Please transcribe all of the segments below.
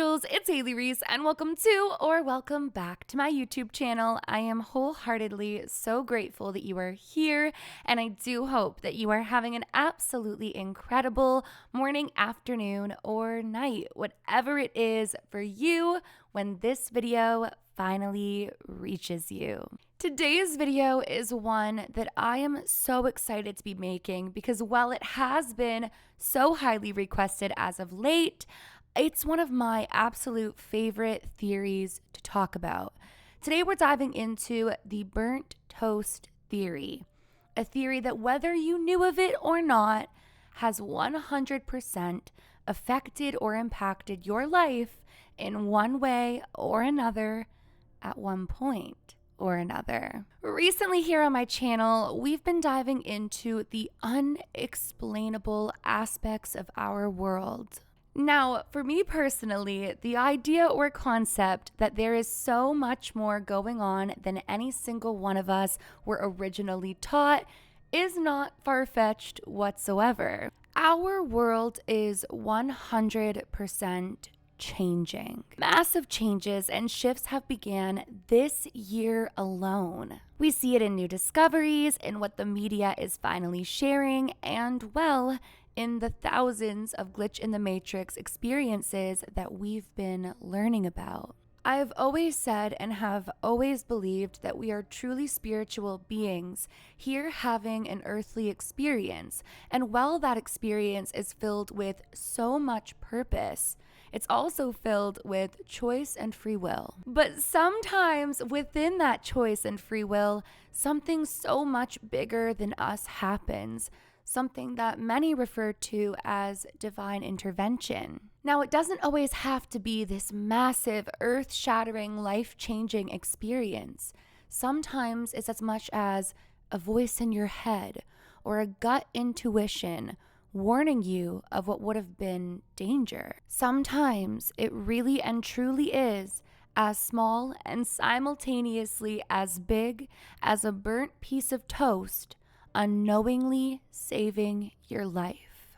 angels, it's Hailey Reese, and welcome back to my YouTube channel. I am wholeheartedly so grateful that you are here, and I do hope that you are having an absolutely incredible morning, afternoon, or night, whatever it is for you when this video finally reaches you. Today's video is one that I am so excited to be making because while it has been so highly requested as of late, it's one of my absolute favorite theories to talk about. Today we're diving into the burnt toast theory, a theory that whether you knew of it or not has 100% affected or impacted your life in one way or another at one point or another. Recently here on my channel, we've been diving into the unexplainable aspects of our world. Now, for me personally, the idea or concept that there is so much more going on than any single one of us were originally taught is not far-fetched whatsoever. Our world is 100% changing. Massive changes and shifts have began this year alone. We see it in new discoveries, in what the media is finally sharing, and well, in the thousands of glitch in the matrix experiences that we've been learning about. I've always said and have always believed that we are truly spiritual beings here having an earthly experience, and while that experience is filled with so much purpose, it's also filled with choice and free will. But sometimes within that choice and free will, something so much bigger than us happens, something that many refer to as divine intervention. Now, it doesn't always have to be this massive, earth-shattering, life-changing experience. Sometimes it's as much as a voice in your head or a gut intuition warning you of what would have been danger. Sometimes it really and truly is as small and simultaneously as big as a burnt piece of toast unknowingly saving your life.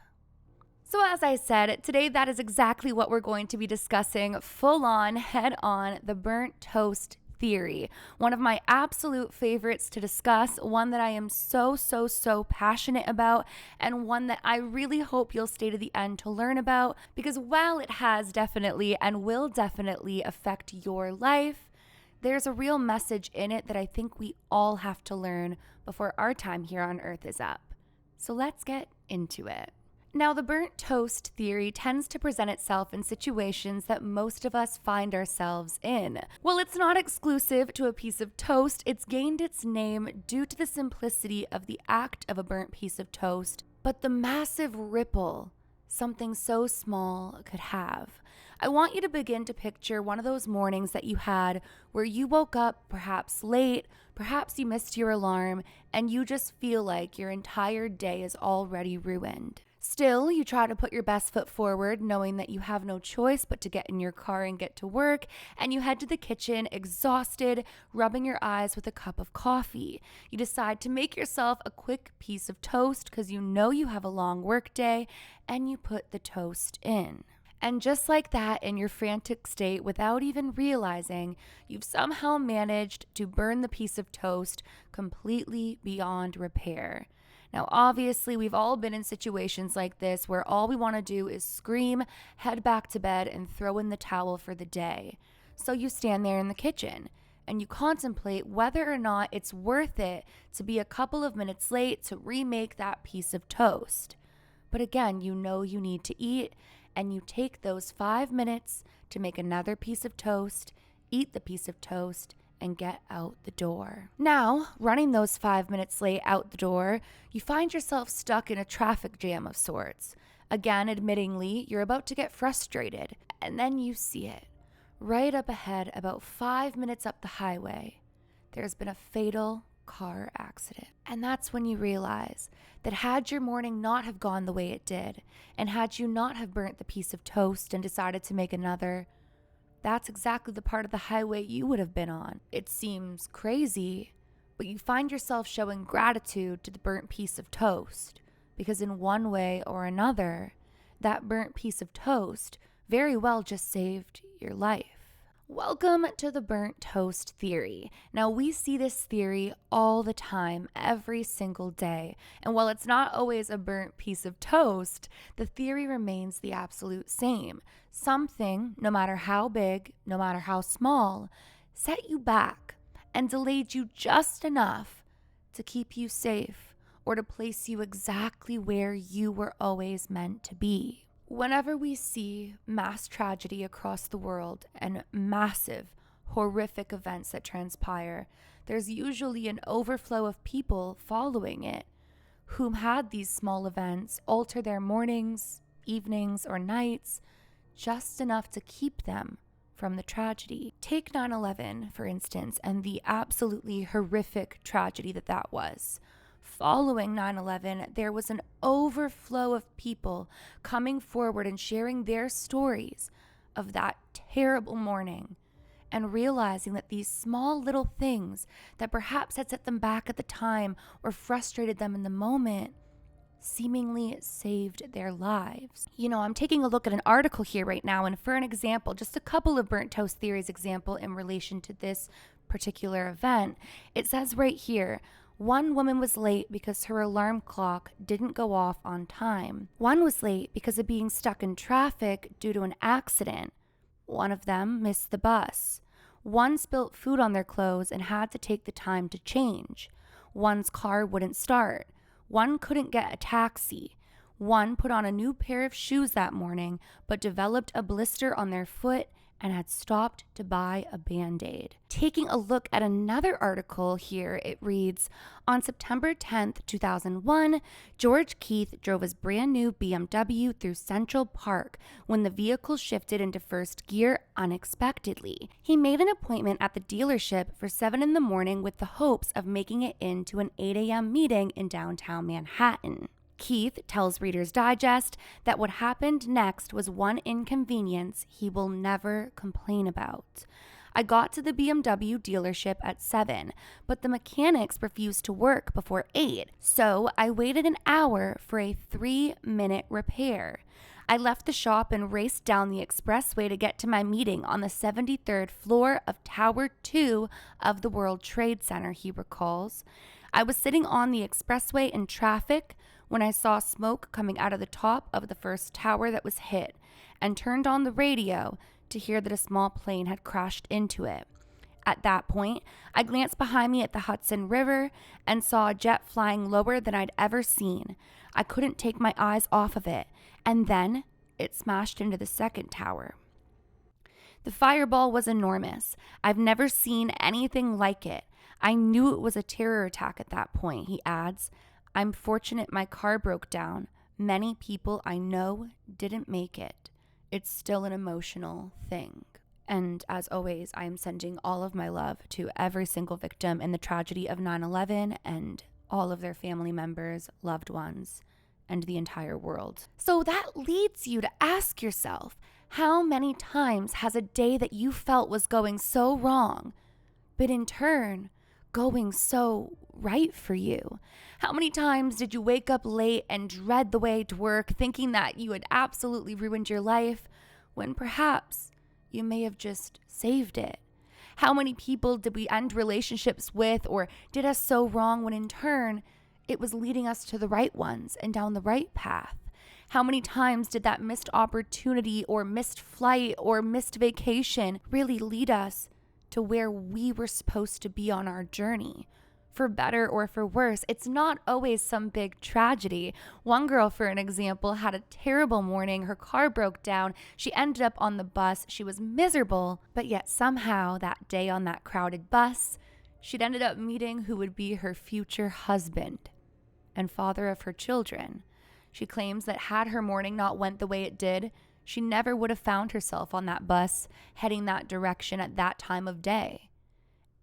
So as I said, today that is exactly what we're going to be discussing full on, head on, the burnt toast theory. One of my absolute favorites to discuss, one that I am so passionate about, and one that I really hope you'll stay to the end to learn about, because while it has definitely and will definitely affect your life, there's a real message in it that I think we all have to learn before our time here on Earth is up. So let's get into it. Now, the burnt toast theory tends to present itself in situations that most of us find ourselves in. While it's not exclusive to a piece of toast, it's gained its name due to the simplicity of the act of a burnt piece of toast, but the massive ripple something so small could have. I want you to begin to picture one of those mornings that you had where you woke up perhaps late, perhaps you missed your alarm, and you just feel like your entire day is already ruined. Still, you try to put your best foot forward, knowing that you have no choice but to get in your car and get to work, and you head to the kitchen exhausted, rubbing your eyes with a cup of coffee. You decide to make yourself a quick piece of toast because you know you have a long work day, and you put the toast in. And just like that, in your frantic state, without even realizing, you've somehow managed to burn the piece of toast completely beyond repair. Now, obviously, we've all been in situations like this where all we want to do is scream, head back to bed, and throw in the towel for the day. So you stand there in the kitchen and you contemplate whether or not it's worth it to be a couple of minutes late to remake that piece of toast. But again, you know you need to eat, and you take those 5 minutes to make another piece of toast, eat the piece of toast, and get out the door. Now, running those 5 minutes late out the door, you find yourself stuck in a traffic jam of sorts. Again, admittingly, you're about to get frustrated, and then you see it. Right up ahead, about 5 minutes up the highway, there's been a fatal car accident. And that's when you realize that had your morning not have gone the way it did, and had you not have burnt the piece of toast and decided to make another, that's exactly the part of the highway you would have been on. It seems crazy, but you find yourself showing gratitude to the burnt piece of toast, because in one way or another, that burnt piece of toast very well just saved your life. Welcome to the burnt toast theory. Now, we see this theory all the time, every single day. And while it's not always a burnt piece of toast, the theory remains the absolute same. Something, no matter how big, no matter how small, set you back and delayed you just enough to keep you safe or to place you exactly where you were always meant to be. Whenever we see mass tragedy across the world and massive, horrific events that transpire, there's usually an overflow of people following it whom had these small events alter their mornings, evenings, or nights just enough to keep them from the tragedy. Take 9/11, for instance, and the absolutely horrific tragedy that was. Following 9/11, there was an overflow of people coming forward and sharing their stories of that terrible morning and realizing that these small little things that perhaps had set them back at the time or frustrated them in the moment seemingly saved their lives. I'm taking a look at an article here right now, and for an example, just a couple of burnt toast theories example in relation to this particular event, it says right here, one woman was late because her alarm clock didn't go off on time. One was late because of being stuck in traffic due to an accident. One of them missed the bus. One spilt food on their clothes and had to take the time to change. One's car wouldn't start. One couldn't get a taxi. One put on a new pair of shoes that morning, but developed a blister on their foot and had stopped to buy a Band-Aid. Taking a look at another article here, it reads, on September 10th, 2001, George Keith drove his brand new BMW through Central Park when the vehicle shifted into first gear unexpectedly. He made an appointment at the dealership for 7 in the morning with the hopes of making it into an 8 a.m. meeting in downtown Manhattan. Keith tells Reader's Digest that what happened next was one inconvenience he will never complain about. I got to the BMW dealership at 7, but the mechanics refused to work before 8, so I waited an hour for a 3-minute repair. I left the shop and raced down the expressway to get to my meeting on the 73rd floor of Tower 2 of the World Trade Center, he recalls. I was sitting on the expressway in traffic when I saw smoke coming out of the top of the first tower that was hit and turned on the radio to hear that a small plane had crashed into it. At that point, I glanced behind me at the Hudson River and saw a jet flying lower than I'd ever seen. I couldn't take my eyes off of it, and then it smashed into the second tower. The fireball was enormous. I've never seen anything like it. I knew it was a terror attack at that point, he adds. I'm fortunate my car broke down. Many people I know didn't make it. It's still an emotional thing. And as always, I am sending all of my love to every single victim in the tragedy of 9/11 and all of their family members, loved ones, and the entire world. So that leads you to ask yourself, how many times has a day that you felt was going so wrong, but in turn, going so right for you? How many times did you wake up late and dread the way to work, thinking that you had absolutely ruined your life, when perhaps you may have just saved it? How many people did we end relationships with or did us so wrong when in turn it was leading us to the right ones and down the right path? How many times did that missed opportunity or missed flight or missed vacation really lead us to where we were supposed to be on our journey? For better or for worse, it's not always some big tragedy. One girl, for an example, had a terrible morning. Her car broke down. She ended up on the bus. She was miserable, but yet somehow that day on that crowded bus, she'd ended up meeting who would be her future husband and father of her children. She claims that had her morning not went the way it did, she never would have found herself on that bus heading that direction at that time of day.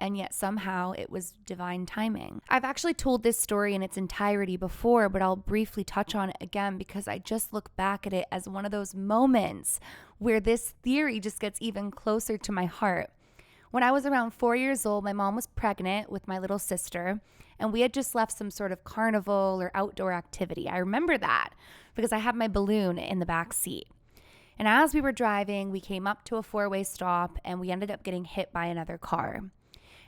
And yet somehow it was divine timing. I've actually told this story in its entirety before, but I'll briefly touch on it again because I just look back at it as one of those moments where this theory just gets even closer to my heart. When I was around 4 years old, my mom was pregnant with my little sister, and we had just left some sort of carnival or outdoor activity. I remember that because I had my balloon in the back seat. And as we were driving, we came up to a four-way stop and we ended up getting hit by another car.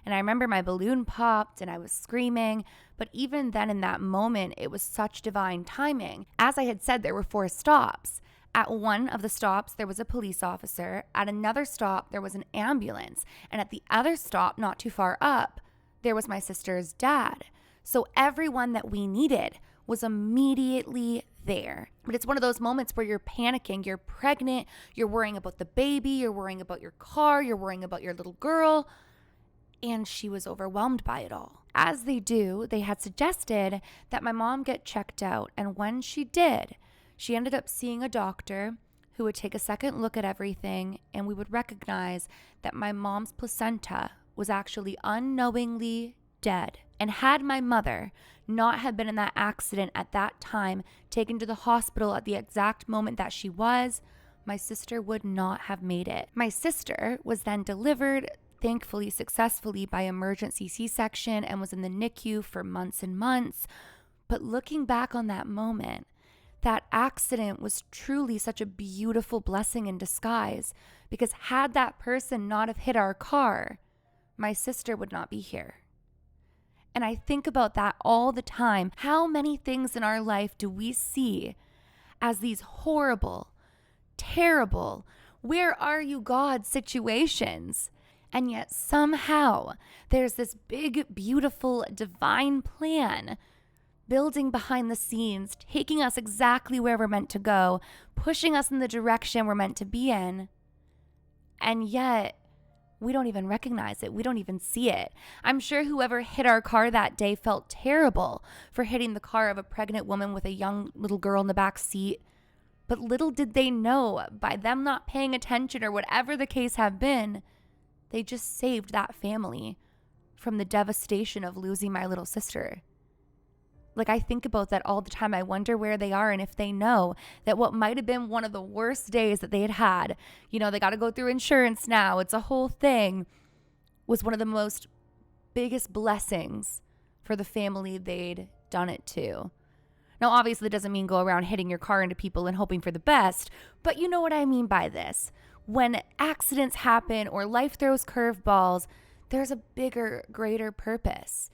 And I remember my balloon popped and I was screaming, but even then in that moment, it was such divine timing. As I had said, there were 4 stops. At one of the stops, there was a police officer. At another stop, there was an ambulance. And at the other stop, not too far up, there was my sister's dad. So everyone that we needed was immediately there. But it's one of those moments where you're panicking, you're pregnant, you're worrying about the baby, you're worrying about your car, you're worrying about your little girl. And she was overwhelmed by it all. As they do, they had suggested that my mom get checked out. And when she did, she ended up seeing a doctor who would take a second look at everything, and we would recognize that my mom's placenta was actually unknowingly dead. And had my mother not have been in that accident at that time, taken to the hospital at the exact moment that she was, my sister would not have made it. My sister was then delivered, thankfully successfully, by emergency C-section and was in the NICU for months and months. But looking back on that moment, that accident was truly such a beautiful blessing in disguise, because had that person not have hit our car, my sister would not be here. And I think about that all the time. How many things in our life do we see as these horrible, terrible, where are you, God situations? And yet somehow there's this big, beautiful, divine plan building behind the scenes, taking us exactly where we're meant to go, pushing us in the direction we're meant to be in. And yet we don't even recognize it. We don't even see it. I'm sure whoever hit our car that day felt terrible for hitting the car of a pregnant woman with a young little girl in the back seat. But little did they know, by them not paying attention or whatever the case have been, they just saved that family from the devastation of losing my little sister. Like, I think about that all the time. I wonder where they are and if they know that what might have been one of the worst days that they had, they got to go through insurance now, it's a whole thing, was one of the most biggest blessings for the family they'd done it to. Now, obviously, that doesn't mean go around hitting your car into people and hoping for the best, but you know what I mean by this. When accidents happen or life throws curveballs, there's a bigger, greater purpose,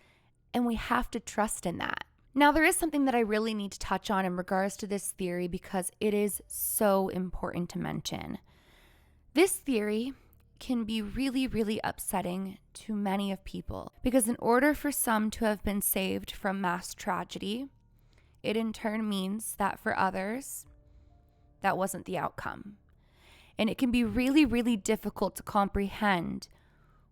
and we have to trust in that. Now, there is something that I really need to touch on in regards to this theory because it is so important to mention. This theory can be really, really upsetting to many of people because in order for some to have been saved from mass tragedy, it in turn means that for others, that wasn't the outcome. And it can be really, really difficult to comprehend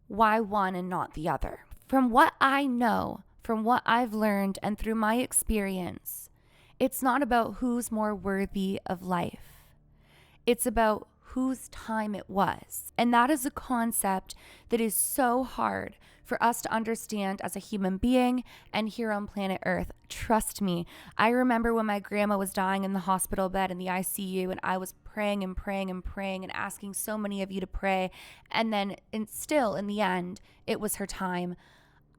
why one and not the other. From what I know, from what I've learned, and through my experience, it's not about who's more worthy of life. It's about whose time it was. And that is a concept that is so hard for us to understand as a human being and here on planet Earth. Trust me, I remember when my grandma was dying in the hospital bed in the ICU, and I was praying and praying and praying and asking so many of you to pray. And still, in the end, it was her time.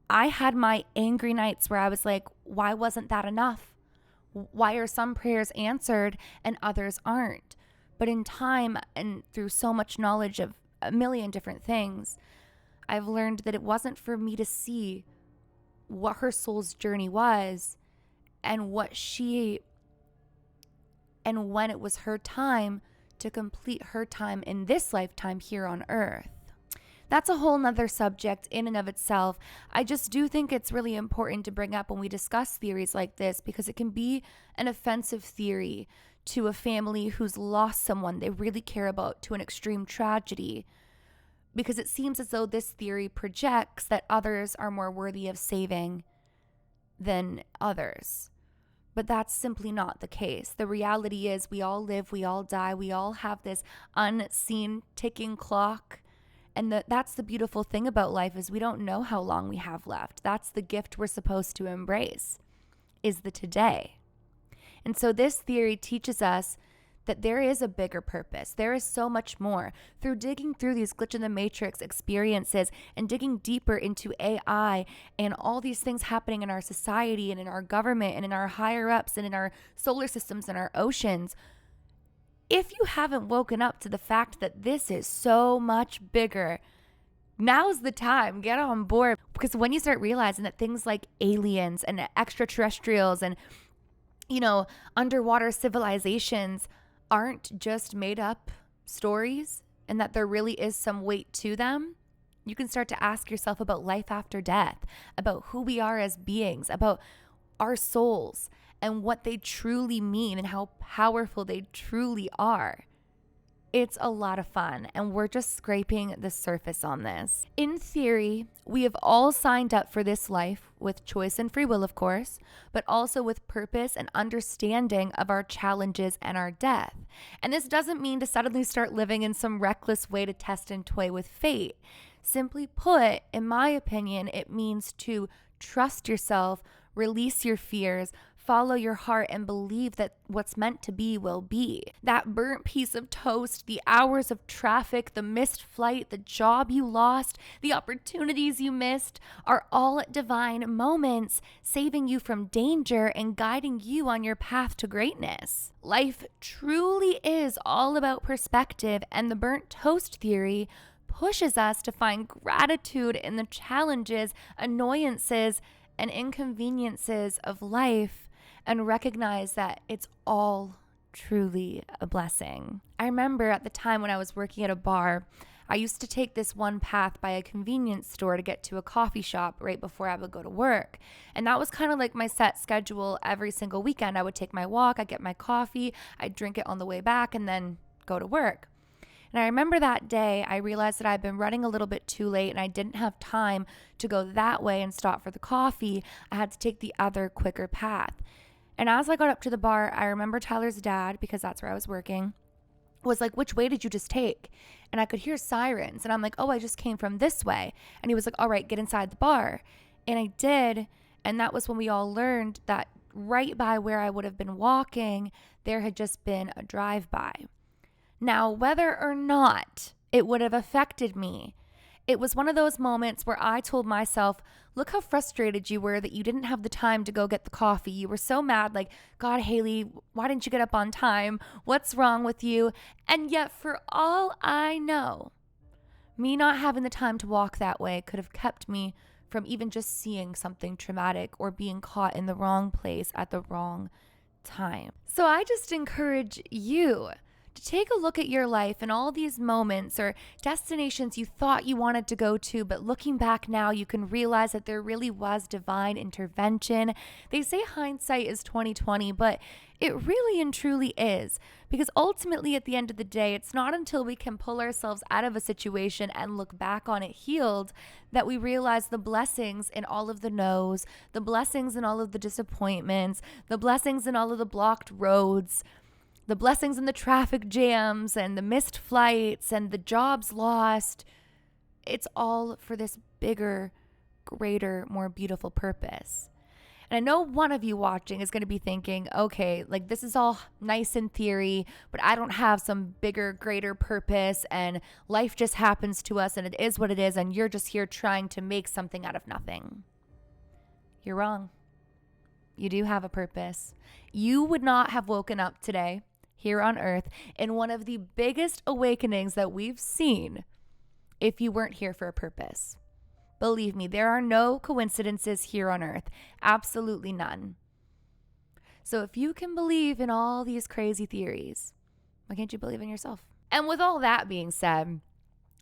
I had my angry nights where I was like, why wasn't that enough? Why are some prayers answered and others aren't? But in time and through so much knowledge of a million different things, I've learned that it wasn't for me to see what her soul's journey was and when it was her time to complete her time in this lifetime here on Earth. That's a whole nother subject in and of itself. I just do think it's really important to bring up when we discuss theories like this because it can be an offensive theory to a family who's lost someone they really care about to an extreme tragedy, because it seems as though this theory projects that others are more worthy of saving than others. But that's simply not the case. The reality is we all live, we all die, we all have this unseen ticking clock. And that's the beautiful thing about life is we don't know how long we have left. That's the gift we're supposed to embrace, is the today. And so this theory teaches us that there is a bigger purpose. There is so much more. Through digging through these glitch in the matrix experiences and digging deeper into AI and all these things happening in our society and in our government and in our higher ups and in our solar systems and our oceans, If you haven't woken up to the fact that this is so much bigger, now's the time. Get on board. Because when you start realizing that things like aliens and extraterrestrials and, underwater civilizations aren't just made up stories and that there really is some weight to them, you can start to ask yourself about life after death, about who we are as beings, about our souls and what they truly mean and how powerful they truly are. It's a lot of fun, and we're just scraping the surface on this. In theory, we have all signed up for this life with choice and free will, of course, but also with purpose and understanding of our challenges and our death. And this doesn't mean to suddenly start living in some reckless way to test and toy with fate. Simply put, in my opinion, it means to trust yourself, release your fears, follow your heart, and believe that what's meant to be will be. That burnt piece of toast, the hours of traffic, the missed flight, the job you lost, the opportunities you missed are all divine moments, saving you from danger and guiding you on your path to greatness. Life truly is all about perspective, and the burnt toast theory pushes us to find gratitude in the challenges, annoyances, and inconveniences of life, and recognize that it's all truly a blessing. I remember at the time when I was working at a bar, I used to take this one path by a convenience store to get to a coffee shop right before I would go to work. And that was kind of like my set schedule every single weekend. I would take my walk, I'd get my coffee, I'd drink it on the way back, and then go to work. And I remember that day, I realized that I'd been running a little bit too late and I didn't have time to go that way and stop for the coffee. I had to take the other quicker path. And as I got up to the bar, I remember Tyler's dad, because that's where I was working, was like, "Which way did you just take?" And I could hear sirens. And I'm like, "Oh, I just came from this way." And he was like, "All right, get inside the bar." And I did. And that was when we all learned that right by where I would have been walking, there had just been a drive-by. Now, whether or not it would have affected me, it was one of those moments where I told myself, look how frustrated you were that you didn't have the time to go get the coffee. You were so mad, like, God, Hailey, why didn't you get up on time? What's wrong with you? And yet, for all I know, me not having the time to walk that way could have kept me from even just seeing something traumatic or being caught in the wrong place at the wrong time. So I just encourage you to take a look at your life and all these moments or destinations you thought you wanted to go to, but looking back now, you can realize that there really was divine intervention. They say hindsight is 20/20, but it really and truly is, because ultimately at the end of the day, it's not until we can pull ourselves out of a situation and look back on it healed that we realize the blessings in all of the no's, the blessings in all of the disappointments, the blessings in all of the blocked roads, the blessings in the traffic jams and the missed flights and the jobs lost. It's all for this bigger, greater, more beautiful purpose. And I know one of you watching is going to be thinking, okay, like this is all nice in theory, but I don't have some bigger, greater purpose and life just happens to us and it is what it is and you're just here trying to make something out of nothing. You're wrong. You do have a purpose. You would not have woken up today here on earth in one of the biggest awakenings that we've seen if you weren't here for a purpose. Believe me, there are no coincidences here on earth. Absolutely none. So if you can believe in all these crazy theories, why can't you believe in yourself? And with all that being said,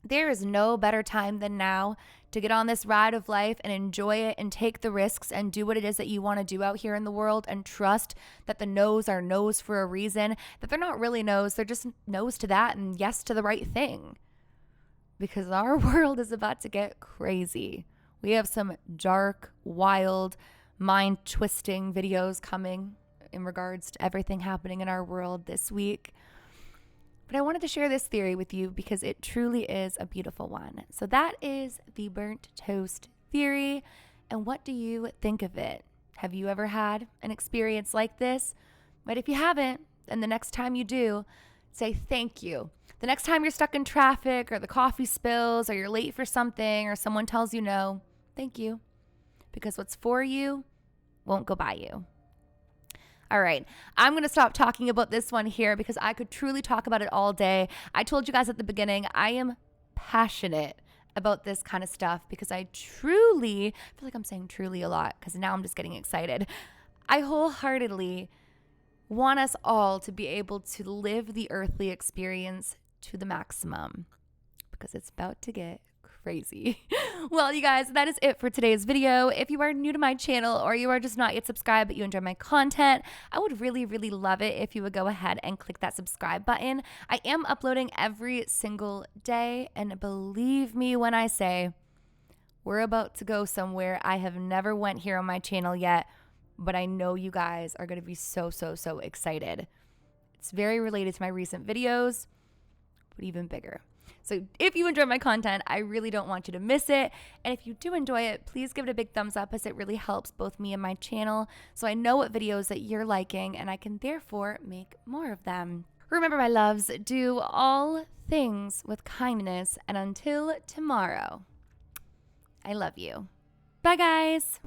there is no better time than now to get on this ride of life and enjoy it and take the risks and do what it is that you want to do out here in the world and trust that the no's are no's for a reason, that they're not really no's, they're just no's to that and yes to the right thing. Because our world is about to get crazy. We have some dark, wild, mind-twisting videos coming in regards to everything happening in our world this week. But I wanted to share this theory with you because it truly is a beautiful one. So that is the burnt toast theory. And what do you think of it? Have you ever had an experience like this? But if you haven't, then the next time you do, say thank you. The next time you're stuck in traffic or the coffee spills or you're late for something or someone tells you no, thank you. Because what's for you won't go by you. All right, I'm going to stop talking about this one here because I could truly talk about it all day. I told you guys at the beginning, I am passionate about this kind of stuff because I feel like I'm saying truly a lot because now I'm just getting excited. I wholeheartedly want us all to be able to live the earthly experience to the maximum because it's about to get crazy. Well, you guys, that is it for today's video. If you are new to my channel or you are just not yet subscribed but you enjoy my content, I would really, really love it if you would go ahead and click that subscribe button. I am uploading every single day, and believe me when I say we're about to go somewhere I have never went here on my channel yet, but I know you guys are going to be so excited. It's very related to my recent videos, but even bigger. So if you enjoy my content, I really don't want you to miss it. And if you do enjoy it, please give it a big thumbs up as it really helps both me and my channel so I know what videos that you're liking and I can therefore make more of them. Remember, my loves, do all things with kindness, and until tomorrow, I love you. Bye, guys.